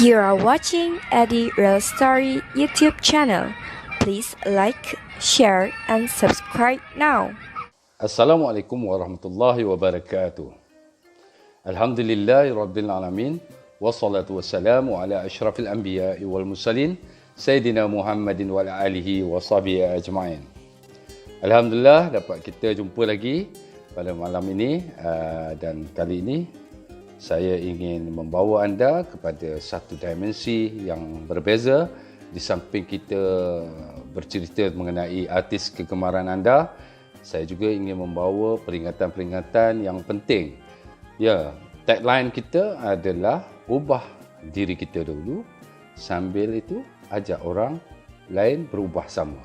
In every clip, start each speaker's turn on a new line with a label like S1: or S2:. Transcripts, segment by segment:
S1: You are watching Eddie Real Story YouTube channel. Please like, share, and subscribe now.
S2: Assalamualaikum warahmatullahi wabarakatuh. Alhamdulillahi rabbil alamin. Wassalatu wassalamu ala ashrafil anbiya'i wal mursalin Sayyidina Muhammadin wa ala alihi wa sahbihi ajma'in. Alhamdulillah dapat kita jumpa lagi pada malam ini, dan kali ini saya ingin membawa anda kepada satu dimensi yang berbeza. Di samping kita bercerita mengenai artis kegemaran anda, saya juga ingin membawa peringatan-peringatan yang penting. Ya, tagline kita adalah ubah diri kita dulu, sambil itu ajak orang lain berubah sama.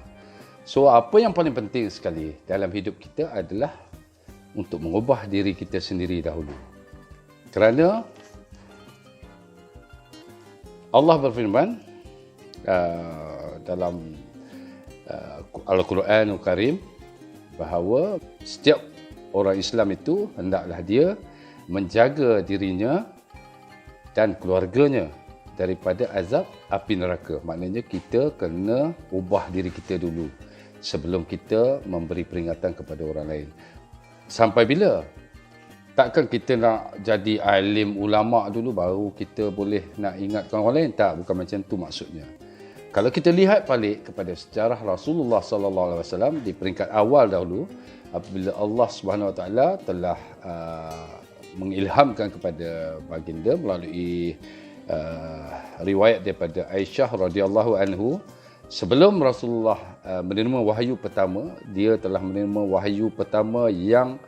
S2: So, apa yang paling penting sekali dalam hidup kita adalah untuk mengubah diri kita sendiri dahulu. Kerana Allah berfirman dalam Al-Quranul Karim bahawa setiap orang Islam itu hendaklah dia menjaga dirinya dan keluarganya daripada azab api neraka. Maknanya kita kena ubah diri kita dulu sebelum kita memberi peringatan kepada orang lain. Sampai bila? Takkan kita nak jadi alim ulama dulu baru kita boleh nak ingatkan orang lain? Tak, bukan macam tu maksudnya. Kalau kita lihat balik kepada sejarah Rasulullah sallallahu alaihi wasallam di peringkat awal dahulu, apabila Allah Subhanahu wa taala telah mengilhamkan kepada baginda melalui riwayat daripada Aisyah radhiyallahu anhu, sebelum Rasulullah menerima wahyu pertama, dia telah menerima wahyu pertama yang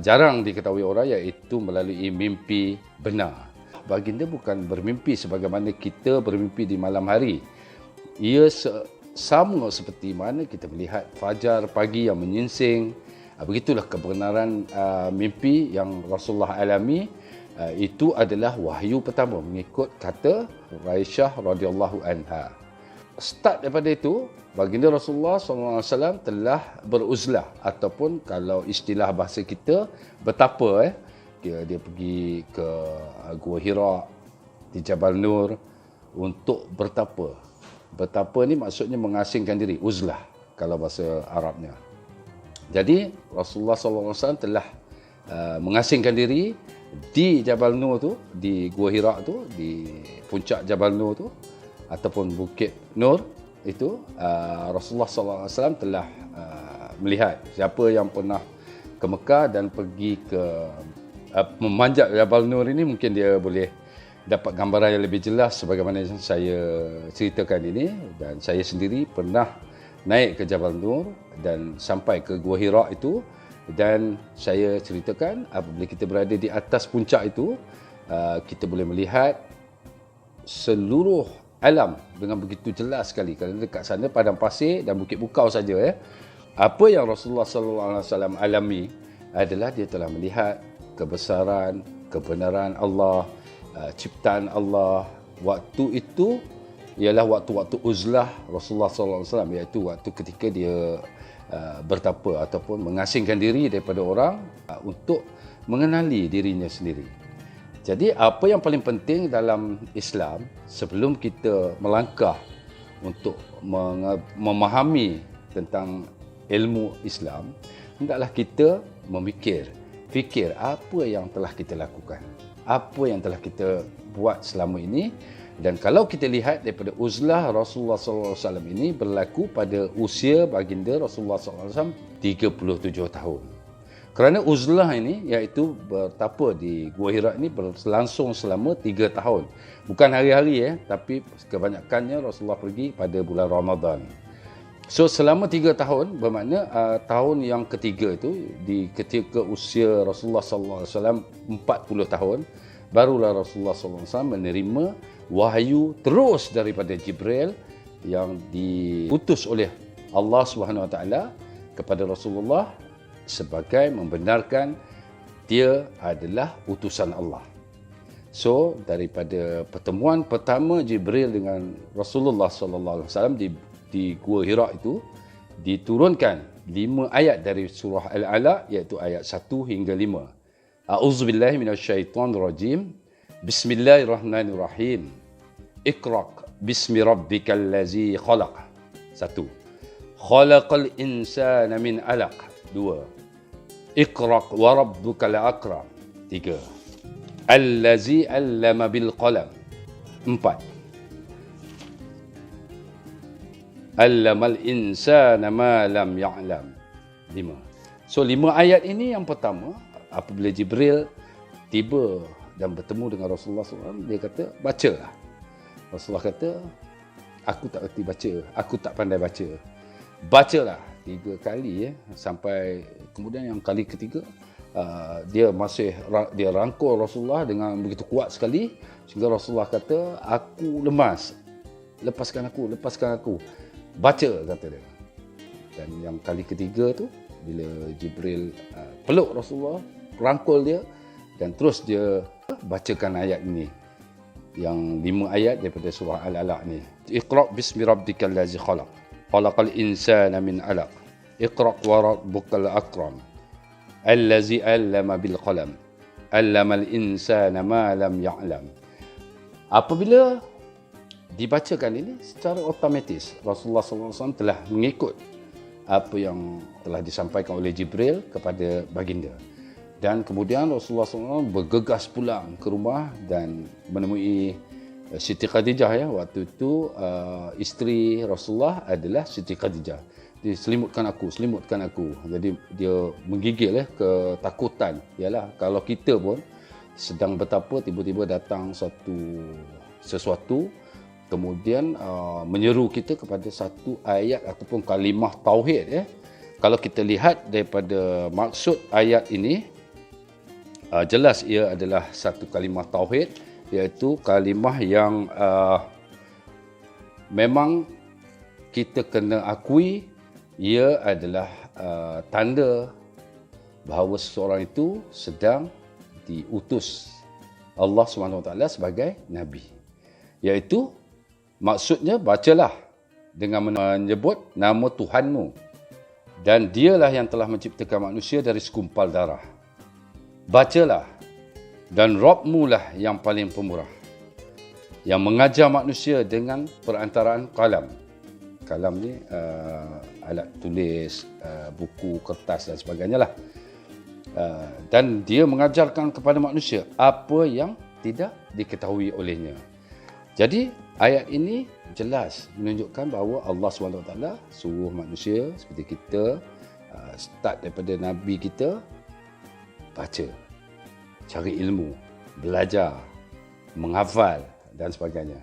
S2: jarang diketahui orang, iaitu melalui mimpi benar. Baginda bukan bermimpi sebagaimana kita bermimpi di malam hari. Ia sama seperti mana kita melihat fajar pagi yang menyingsing. Begitulah kebenaran mimpi yang Rasulullah alami. Itu adalah wahyu pertama mengikut kata Aisyah radhiyallahu anha. Start daripada itu, baginda Rasulullah SAW telah beruzlah, ataupun kalau istilah bahasa kita, bertapa. Dia pergi ke Gua Hira di Jabal Nur untuk bertapa. Bertapa ni maksudnya mengasingkan diri, uzlah kalau bahasa Arabnya. Jadi Rasulullah SAW telah mengasingkan diri di Jabal Nur tu, di Gua Hira tu, di puncak Jabal Nur tu, ataupun Bukit Nur itu. Rasulullah SAW telah melihat siapa yang pernah ke Mekah dan pergi ke memanjat Jabal Nur ini, mungkin dia boleh dapat gambaran yang lebih jelas sebagaimana yang saya ceritakan ini. Dan saya sendiri pernah naik ke Jabal Nur dan sampai ke Gua Hira itu, dan saya ceritakan apabila kita berada di atas puncak itu, kita boleh melihat seluruh alam dengan begitu jelas sekali. Kerana dekat sana padang pasir dan bukit bukau saja. Apa yang Rasulullah SAW alami adalah dia telah melihat kebesaran, kebenaran Allah, ciptaan Allah. Waktu itu ialah waktu-waktu uzlah Rasulullah SAW, iaitu waktu ketika dia bertapa ataupun mengasingkan diri daripada orang untuk mengenali dirinya sendiri. Jadi apa yang paling penting dalam Islam, sebelum kita melangkah untuk memahami tentang ilmu Islam, hendaklah kita fikir apa yang telah kita lakukan, apa yang telah kita buat selama ini. Dan kalau kita lihat daripada uzlah Rasulullah SAW ini berlaku pada usia baginda Rasulullah SAW 37 tahun. Kerana uzlah ini, iaitu bertapa di Gua Hira ini, berlangsung selama 3 tahun. Bukan hari-hari, tapi kebanyakannya Rasulullah pergi pada bulan Ramadan. So, selama 3 tahun, bermakna tahun yang ketiga itu, di ketika usia Rasulullah SAW 40 tahun, barulah Rasulullah SAW menerima wahyu terus daripada Jibril yang diutus oleh Allah SWT kepada Rasulullah, sebagai membenarkan dia adalah utusan Allah. So, daripada pertemuan pertama Jibril dengan Rasulullah SAW di Gua Hira itu, diturunkan 5 ayat dari surah Al-Alaq, iaitu ayat 1 hingga 5. A'udzubillahi minasyaitonirrajim. Bismillahirrahmanirrahim. Iqra' bismi rabbikal ladzi khalaq. 1. Khalaqal insana min 'alaq. 2. Iqra' wa rabbukal akram. 3. Allazi 'allama bil qalam. 4. 'Allamal insana ma lam ya'lam. 5. So 5 ayat ini yang pertama, apabila Jibril tiba dan bertemu dengan Rasulullah SAW, dia kata, bacalah. Rasulullah kata, aku tak erti baca, aku tak pandai baca. Bacalah 3 kali sampai kemudian yang kali ketiga, dia rangkul Rasulullah dengan begitu kuat sekali sehingga Rasulullah kata, aku lemas, lepaskan aku. Baca, kata dia. Dan yang kali ketiga tu, bila Jibril peluk Rasulullah, rangkul dia dan terus dia bacakan ayat ini. Yang 5 ayat daripada surah Al-Alaq ni. Iqra' bismi rabbikal ladzi khalaq. Khalaqal insana min 'alaq. Iqra' wa rabbukal akram. Allazi 'allama bil qalam. 'Allamal insana ma lam ya'lam. Apabila dibacakan ini secara otomatis Rasulullah SAW telah mengikut apa yang telah disampaikan oleh Jibril kepada baginda. Dan kemudian Rasulullah SAW bergegas pulang ke rumah dan menemui Siti Khadijah. Waktu itu isteri Rasulullah adalah Siti Khadijah. Dia selimutkan aku. Jadi dia menggigil ketakutan. Yalah, kalau kita pun sedang bertapa, tiba-tiba datang sesuatu kemudian menyeru kita kepada satu ayat ataupun kalimah tauhid. Kalau kita lihat daripada maksud ayat ini, jelas ia adalah satu kalimah tauhid, iaitu kalimah yang memang kita kena akui ia adalah tanda bahawa seseorang itu sedang diutus Allah SWT sebagai Nabi. Iaitu maksudnya, bacalah dengan menyebut nama Tuhanmu dan dialah yang telah menciptakan manusia dari segumpal darah. Bacalah, dan Rabbmu lah yang paling pemurah, yang mengajar manusia dengan perantaraan kalam. Kalam ni alat tulis, buku, kertas dan sebagainya lah. Dan dia mengajarkan kepada manusia apa yang tidak diketahui olehnya. Jadi ayat ini jelas menunjukkan bahawa Allah SWT suruh manusia seperti kita, start daripada Nabi kita, baca, cari ilmu, belajar, menghafal dan sebagainya.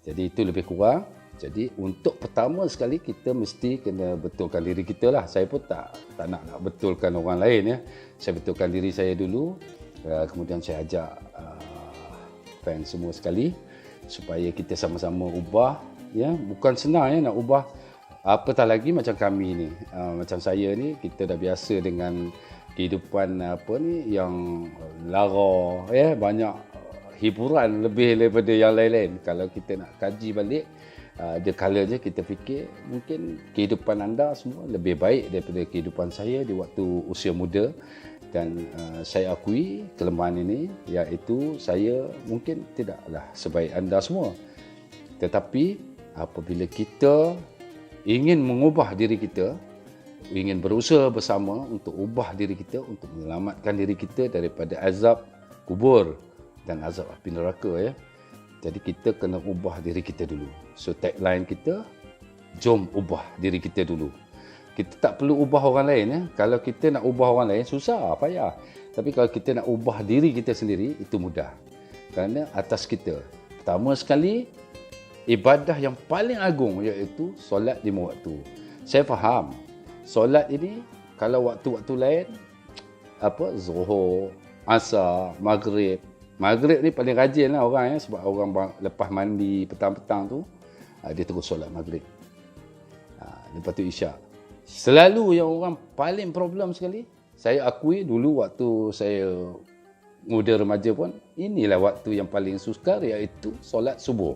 S2: Jadi itu lebih kurang. Jadi untuk pertama sekali kita mesti kena betulkan diri kita lah. Saya pun tak nak betulkan orang lain. Saya betulkan diri saya dulu. Kemudian saya ajak fans semua sekali supaya kita sama-sama ubah. Bukan senang nak ubah. Apatah lagi macam kami ni, macam saya ni, kita dah biasa dengan kehidupan yang lara, banyak hiburan lebih daripada yang lain-lain. Kalau kita nak kaji balik, ada kalanya kita fikir mungkin kehidupan anda semua lebih baik daripada kehidupan saya di waktu usia muda. Dan saya akui kelemahan ini, iaitu saya mungkin tidaklah sebaik anda semua. Tetapi apabila kita ingin mengubah diri kita, ingin berusaha bersama untuk ubah diri kita, untuk menyelamatkan diri kita daripada azab kubur dan azab api neraka. Jadi kita kena ubah diri kita dulu. So tagline kita, jom ubah diri kita dulu. Kita tak perlu ubah orang lain. Kalau kita nak ubah orang lain, susah, payah. Tapi kalau kita nak ubah diri kita sendiri, itu mudah. Kerana atas kita. Pertama sekali, ibadah yang paling agung iaitu solat 5 waktu. Saya faham, solat ini kalau waktu-waktu lain, Zuhur, Asar, Maghrib. Maghrib ni paling rajin lah orang sebab orang lepas mandi petang-petang tu, dia terus solat Maghrib. Lepas tu Isyak. Selalu yang orang paling problem sekali, saya akui dulu waktu saya muda remaja pun, inilah waktu yang paling sukar, iaitu solat subuh.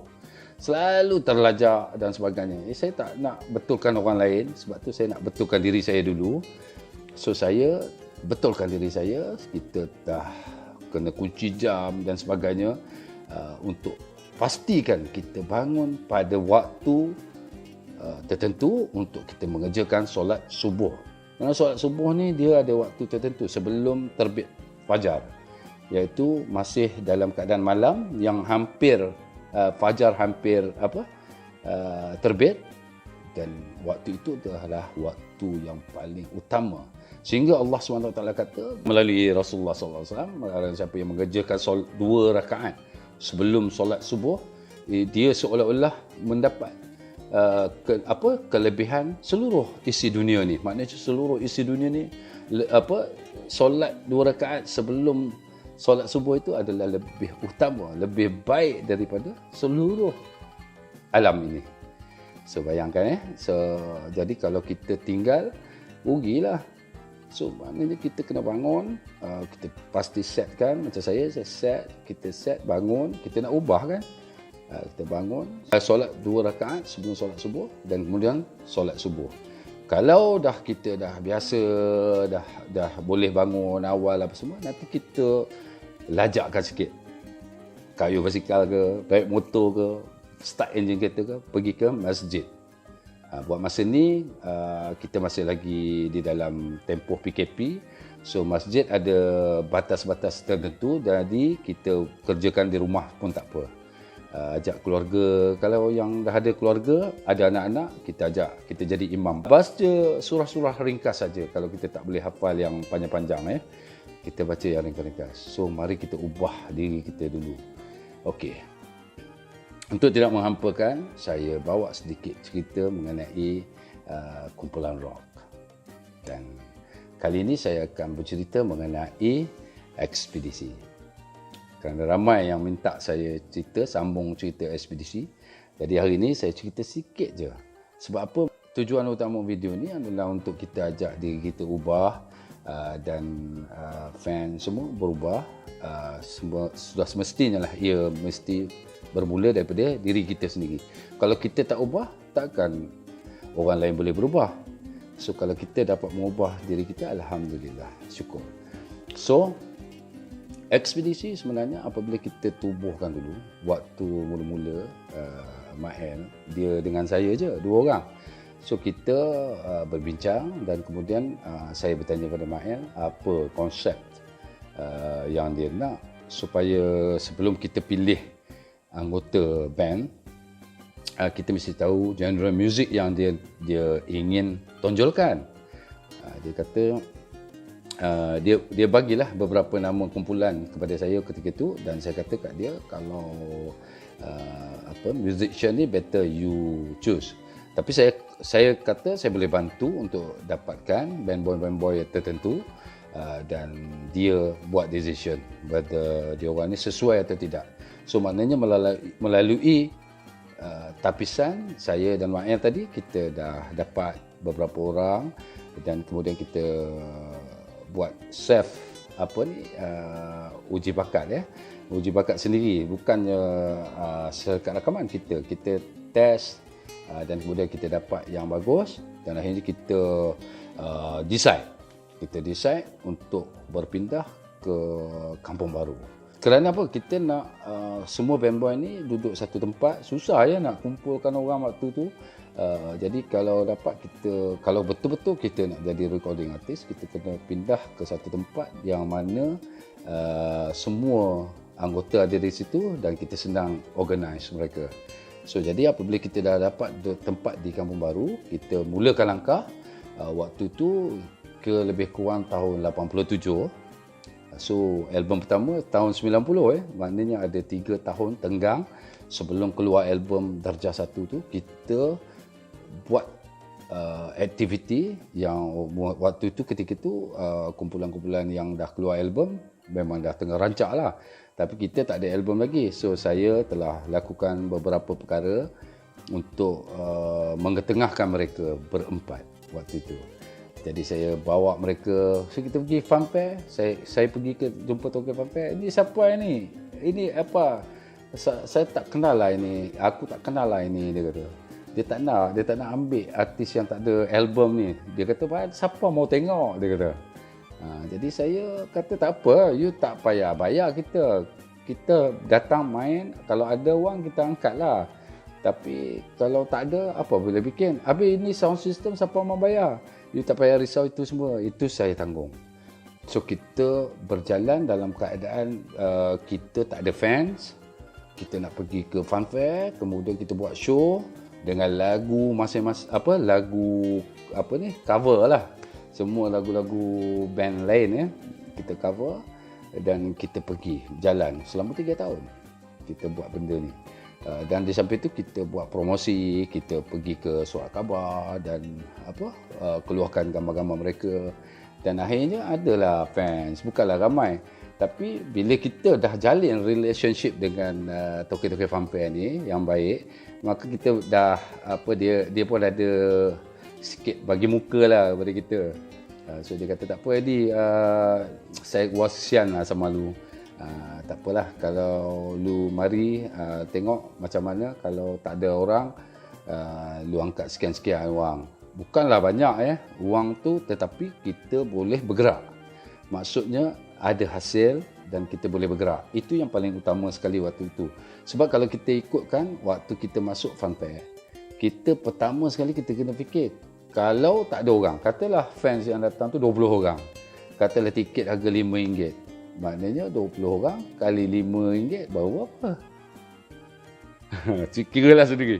S2: Selalu terlajak dan sebagainya. Saya tak nak betulkan orang lain, sebab tu saya nak betulkan diri saya dulu. So saya betulkan diri saya, kita dah kena kunci jam dan sebagainya untuk pastikan kita bangun pada waktu tertentu untuk kita mengerjakan solat subuh. Kerana solat subuh ni dia ada waktu tertentu sebelum terbit fajar, iaitu masih dalam keadaan malam yang hampir fajar hampir terbit, dan waktu itu adalah waktu yang paling utama. Sehingga Allah SWT kata melalui Rasulullah SAW, siapa yang mengerjakan solat 2 rakaat sebelum solat subuh, dia seolah-olah mendapat kelebihan seluruh isi dunia ni. Maknanya seluruh isi dunia ni solat 2 rakaat sebelum solat subuh itu adalah lebih utama, lebih baik daripada seluruh alam ini. So bayangkan jadi kalau kita tinggal, rugilah. So maknanya kita kena bangun, kita pasti setkan, macam saya set, kita set bangun, kita nak ubah kan. Kita bangun, solat 2 rakaat sebelum solat subuh dan kemudian solat subuh. Kalau kita dah biasa, dah boleh bangun awal apa semua, nanti kita lajakkan sikit. Kayu basikal ke, baik motor ke, start enjin kereta ke, pergi ke masjid. Buat masa ni kita masih lagi di dalam tempoh PKP. So masjid ada batas-batas tertentu, jadi kita kerjakan di rumah pun tak apa. Ajak keluarga, kalau yang dah ada keluarga, ada anak-anak, kita ajak, kita jadi imam. Baca surah-surah ringkas saja kalau kita tak boleh hafal yang panjang-panjang. Kita baca yang ringkas-ringkas. So mari kita ubah diri kita dulu. Okey. Untuk tidak menghampakan, saya bawa sedikit cerita mengenai kumpulan rock. Dan kali ini saya akan bercerita mengenai ekspedisi. Kerana ramai yang minta saya cerita, sambung cerita ekspedisi. Jadi hari ini saya cerita sikit je. Sebab apa? Tujuan utama video ni adalah untuk kita ajak diri kita ubah dan fan semua berubah. Sudah semestinya lah, ia mesti bermula daripada diri kita sendiri. Kalau kita tak ubah, takkan orang lain boleh berubah. So kalau kita dapat mengubah diri kita, alhamdulillah, syukur. So ekspedisi sebenarnya apabila kita tubuhkan dulu, waktu mula-mula Mael, dia dengan saya je, 2 orang. So kita berbincang dan kemudian saya bertanya kepada Mael apa konsep yang dia nak, supaya sebelum kita pilih anggota band, kita mesti tahu genre muzik yang dia ingin tonjolkan. Dia kata dia bagilah beberapa nama kumpulan kepada saya ketika itu, dan saya kata kat dia, kalau musician ni better you choose. Tapi saya kata saya boleh bantu untuk dapatkan band boy tertentu, dan dia buat decision whether dia orang ni sesuai atau tidak. So maknanya melalui tapisan saya dan Mael tadi, kita dah dapat beberapa orang, dan kemudian kita buat self uji bakat uji bakat sendiri, bukannya sekat rakaman. Kita test, dan kemudian kita dapat yang bagus, dan akhirnya kita decide untuk berpindah ke Kampung Baru. Kerana apa? Kita nak semua band boy ni duduk satu tempat, susah nak kumpulkan orang waktu tu. Jadi kalau dapat kalau betul-betul kita nak jadi recording artist, kita kena pindah ke satu tempat yang mana semua anggota ada di situ, dan kita senang organize mereka. So jadi apabila kita dah dapat tempat di Kampung Baru, kita mulakan langkah. Waktu tu ke lebih kurang tahun 87. So album pertama tahun 90, maknanya ada 3 tahun tenggang sebelum keluar album Darjah 1 tu. Kita buat aktiviti yang waktu itu, ketika itu kumpulan-kumpulan yang dah keluar album memang dah tengah rancak lah, tapi kita tak ada album lagi. So saya telah lakukan beberapa perkara untuk mengetengahkan mereka berempat waktu itu. Jadi saya bawa mereka, so kita pergi funfair. Saya pergi jumpa tokoh funfair. Ini siapa ini? Ini apa? Saya tak kenal lah ini. Aku tak kenal lah ini, dia kata. Dia tak nak ambil artis yang tak ada album ni. Dia kata, siapa mau tengok, dia kata. Jadi saya kata, tak apa, you tak payah bayar kita. kita datang main, kalau ada wang kita angkat lah. Tapi kalau tak ada, apa boleh bikin? Habis ini sound system siapa mau bayar? You tak payah risau itu semua, itu saya tanggung. So kita berjalan dalam keadaan kita tak ada fans. Kita nak pergi ke funfair, kemudian kita buat show dengan lagu masing-masing, lagu cover lah. Semua lagu-lagu band lain ya, kita cover dan kita pergi jalan selama 3 tahun. Kita buat benda ni. Dan di samping itu kita buat promosi, kita pergi ke surat khabar dan keluarkan gambar-gambar mereka. Dan akhirnya adalah fans, bukanlah ramai. Tapi bila kita dah jalin relationship dengan tokoh-tokoh funfair ni yang baik, maka kita dah dia pun ada sikit bagi muka lah kepada kita. So dia kata tak apa Eddie, saya kasihan lah sama lu. Tak apalah kalau lu mari tengok macam mana kalau tak ada orang, lu angkat sekian-sekian wang. Bukanlah banyak wang tu, tetapi kita boleh bergerak. Maksudnya ada hasil dan kita boleh bergerak. Itu yang paling utama sekali waktu itu. Sebab kalau kita ikutkan waktu kita masuk funfair, kita pertama sekali kita kena fikir, kalau tak ada orang, katalah fans yang datang tu 20 orang. Katalah tiket harga RM5. Maknanya 20 orang kali RM5 baru apa? Kiralah sendiri.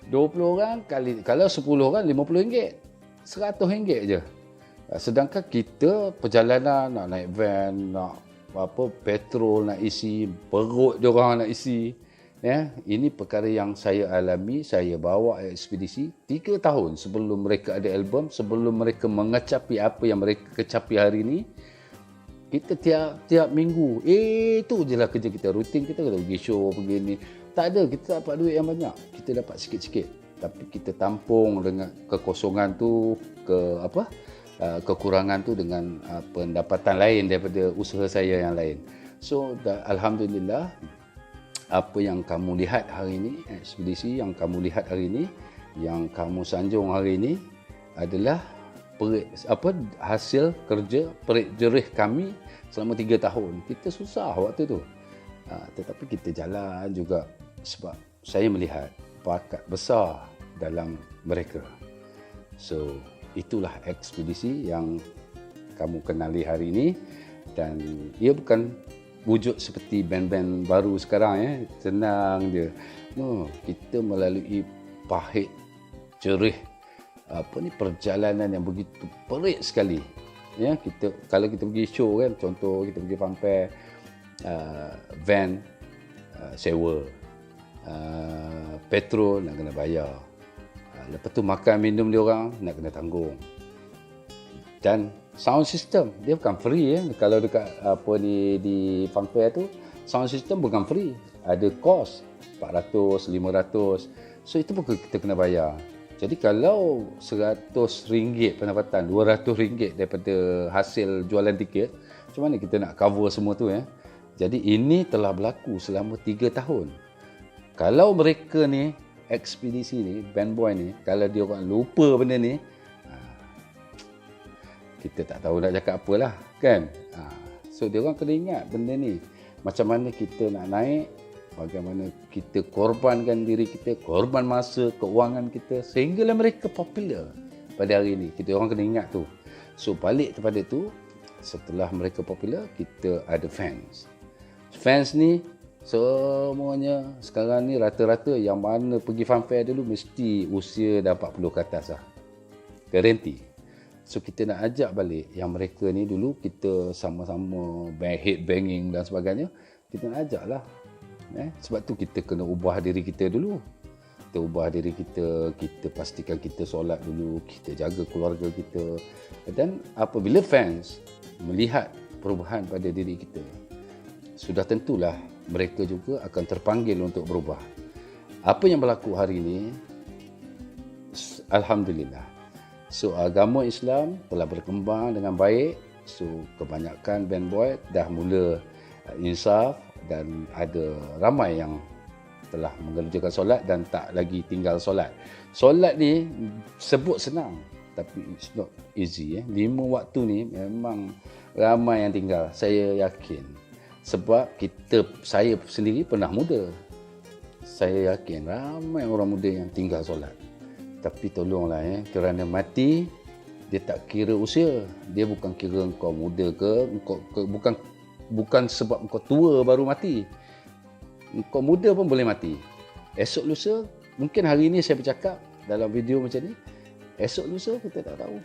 S2: 20 orang kali, kalau 10 orang RM50, RM100 je. Sedangkan kita perjalanan nak naik van, nak petrol nak isi, perut dia orang nak isi. Ini perkara yang saya alami, saya bawa ekspedisi 3 tahun sebelum mereka ada album, sebelum mereka mengecapi apa yang mereka kecapi hari ini. Kita tiap minggu, itu je lah kerja kita, rutin kita kena pergi show, pergi ni. Tak ada, kita tak dapat duit yang banyak, kita dapat sikit-sikit. Tapi kita tampung dengan kekosongan tu, kekurangan tu dengan pendapatan lain daripada usaha saya yang lain. So alhamdulillah, apa yang kamu lihat hari ini, ekspedisi yang kamu lihat hari ini, yang kamu sanjung hari ini adalah hasil kerja perik jerih kami selama 3 tahun. Kita susah waktu tu, tetapi kita jalan juga sebab saya melihat bakat besar dalam mereka. So itulah ekspedisi yang kamu kenali hari ini, dan ia bukan wujud seperti band-band baru sekarang senang je. No, kita melalui pahit jerih perjalanan yang begitu perik sekali. Kita kalau kita pergi show kan, contoh kita pergi funfair, van sewa, petrol nak kena bayar, lepas tu makan minum dia orang nak kena tanggung, dan sound system dia bukan free Kalau dekat di funfair tu, sound system bukan free, ada kos $400, $500. So itu pun kita kena bayar. Jadi kalau RM100 pendapatan, RM200 daripada hasil jualan tiket, macam mana kita nak cover semua tu Jadi ini telah berlaku selama 3 tahun. Kalau mereka ni, ekspedisi ni, band boy ni, kalau dia orang lupa benda ni, kita tak tahu nak cakap apalah kan. So dia orang kena ingat benda ni. Macam mana kita nak naik, bagaimana kita korbankan diri kita, korban masa, keuangan kita, sehinggalah mereka popular pada hari ini. Kita orang kena ingat tu. So balik kepada tu, setelah mereka popular, kita ada fans. Fans ni semuanya sekarang ni rata-rata yang mana pergi funfair dulu mesti usia dah 40 ke atas lah. Garanti. So kita nak ajak balik yang mereka ni dulu kita sama-sama head banging dan sebagainya. Kita nak ajak lah. Sebab tu kita kena ubah diri kita dulu. Kita ubah diri kita, kita pastikan kita solat dulu, kita jaga keluarga kita. Dan apabila fans melihat perubahan pada diri kita, sudah tentulah mereka juga akan terpanggil untuk berubah. Apa yang berlaku hari ini, alhamdulillah. So agama Islam telah berkembang dengan baik. So kebanyakan band boy dah mula insaf, dan ada ramai yang telah mengerjakan solat dan tak lagi tinggal solat. Solat ni sebut senang, tapi it's not easy. 5 waktu ni memang ramai yang tinggal, saya yakin. Sebab saya sendiri pernah muda. Saya yakin ramai orang muda yang tinggal solat. Tapi tolonglah kerana mati, dia tak kira usia. Dia bukan kira engkau muda ke, bukan sebab engkau tua baru mati. Engkau muda pun boleh mati. Esok lusa, mungkin hari ini saya bercakap dalam video macam ni, esok lusa kita tak tahu.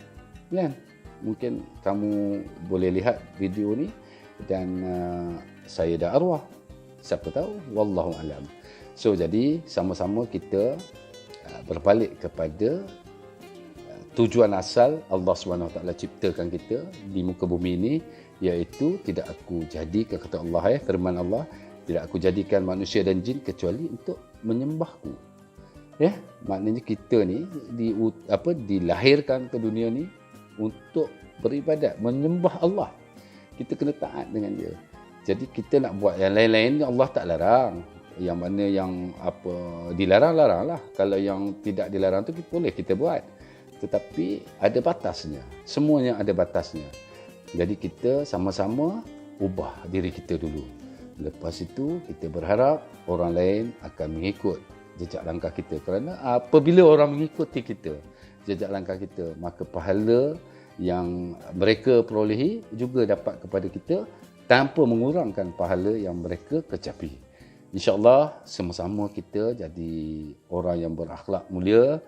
S2: Kan? Mungkin kamu boleh lihat video ni dan saya dah arwah. Siapa tahu? Wallahu alam. So jadi sama-sama kita berbalik kepada tujuan asal Allah SWT ciptakan kita di muka bumi ini, iaitu tidak aku jadikan, kata Allah firman Allah, tidak aku jadikan manusia dan jin kecuali untuk menyembahku. Maknanya kita ni dilahirkan ke dunia ni untuk beribadat, menyembah Allah. Kita kena taat dengan dia. Jadi kita nak buat yang lain-lain Allah tak larang. Yang mana yang dilarang-larang lah. Kalau yang tidak dilarang tu boleh kita buat. Tetapi ada batasnya. Semuanya ada batasnya. Jadi kita sama-sama ubah diri kita dulu. Lepas itu kita berharap orang lain akan mengikut jejak langkah kita. Kerana apabila orang mengikuti kita, jejak langkah kita, maka pahala yang mereka perolehi juga dapat kepada kita tanpa mengurangkan pahala yang mereka kecapi. InsyaAllah sama-sama kita jadi orang yang berakhlak mulia.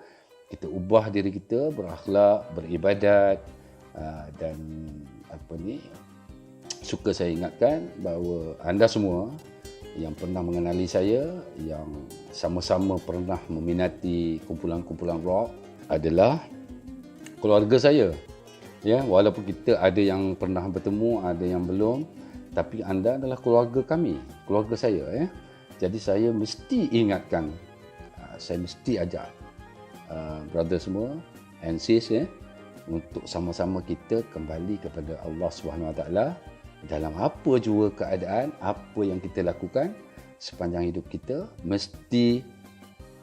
S2: Kita ubah diri kita berakhlak, beribadat dan suka saya ingatkan bahawa anda semua yang pernah mengenali saya, yang sama-sama pernah meminati kumpulan-kumpulan rock adalah keluarga saya. Walaupun kita ada yang pernah bertemu, ada yang belum, tapi anda adalah keluarga kami, keluarga saya. Jadi saya mesti ingatkan, saya mesti ajak brother semua and sis untuk sama-sama kita kembali kepada Allah SWT dalam apa jua keadaan, apa yang kita lakukan sepanjang hidup kita, mesti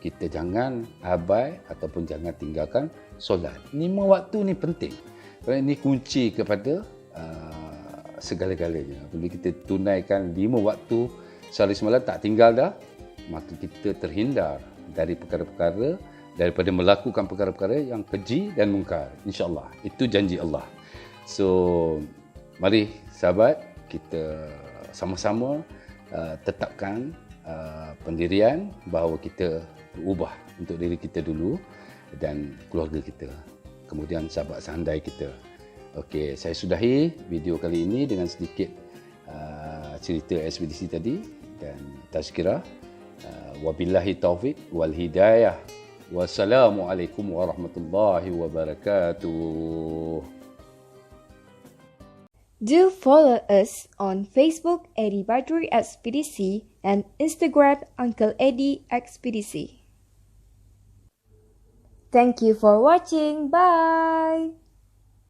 S2: kita jangan abai ataupun jangan tinggalkan solat. 5 waktu ni penting. Kerana ini kunci kepada segala-galanya. Bila kita tunaikan 5 waktu sehari semalam tak tinggal dah, maka kita terhindar dari perkara-perkara, daripada melakukan perkara-perkara yang keji dan mungkar. InsyaAllah. Itu janji Allah. So, mari sahabat, kita sama-sama tetapkan pendirian bahawa kita berubah untuk diri kita dulu dan keluarga kita. Kemudian sahabat sehandai kita. Okey, saya sudahi video kali ini dengan sedikit cerita ekspedisi tadi dan tazkirah. Wabillahi taufiq wal hidayah. Wassalamualaikum warahmatullahi wabarakatuh.
S1: Do follow us on Facebook Eddie Badrui Expedisi and Instagram Uncle Eddie Expedisi. Thank you for watching. Bye.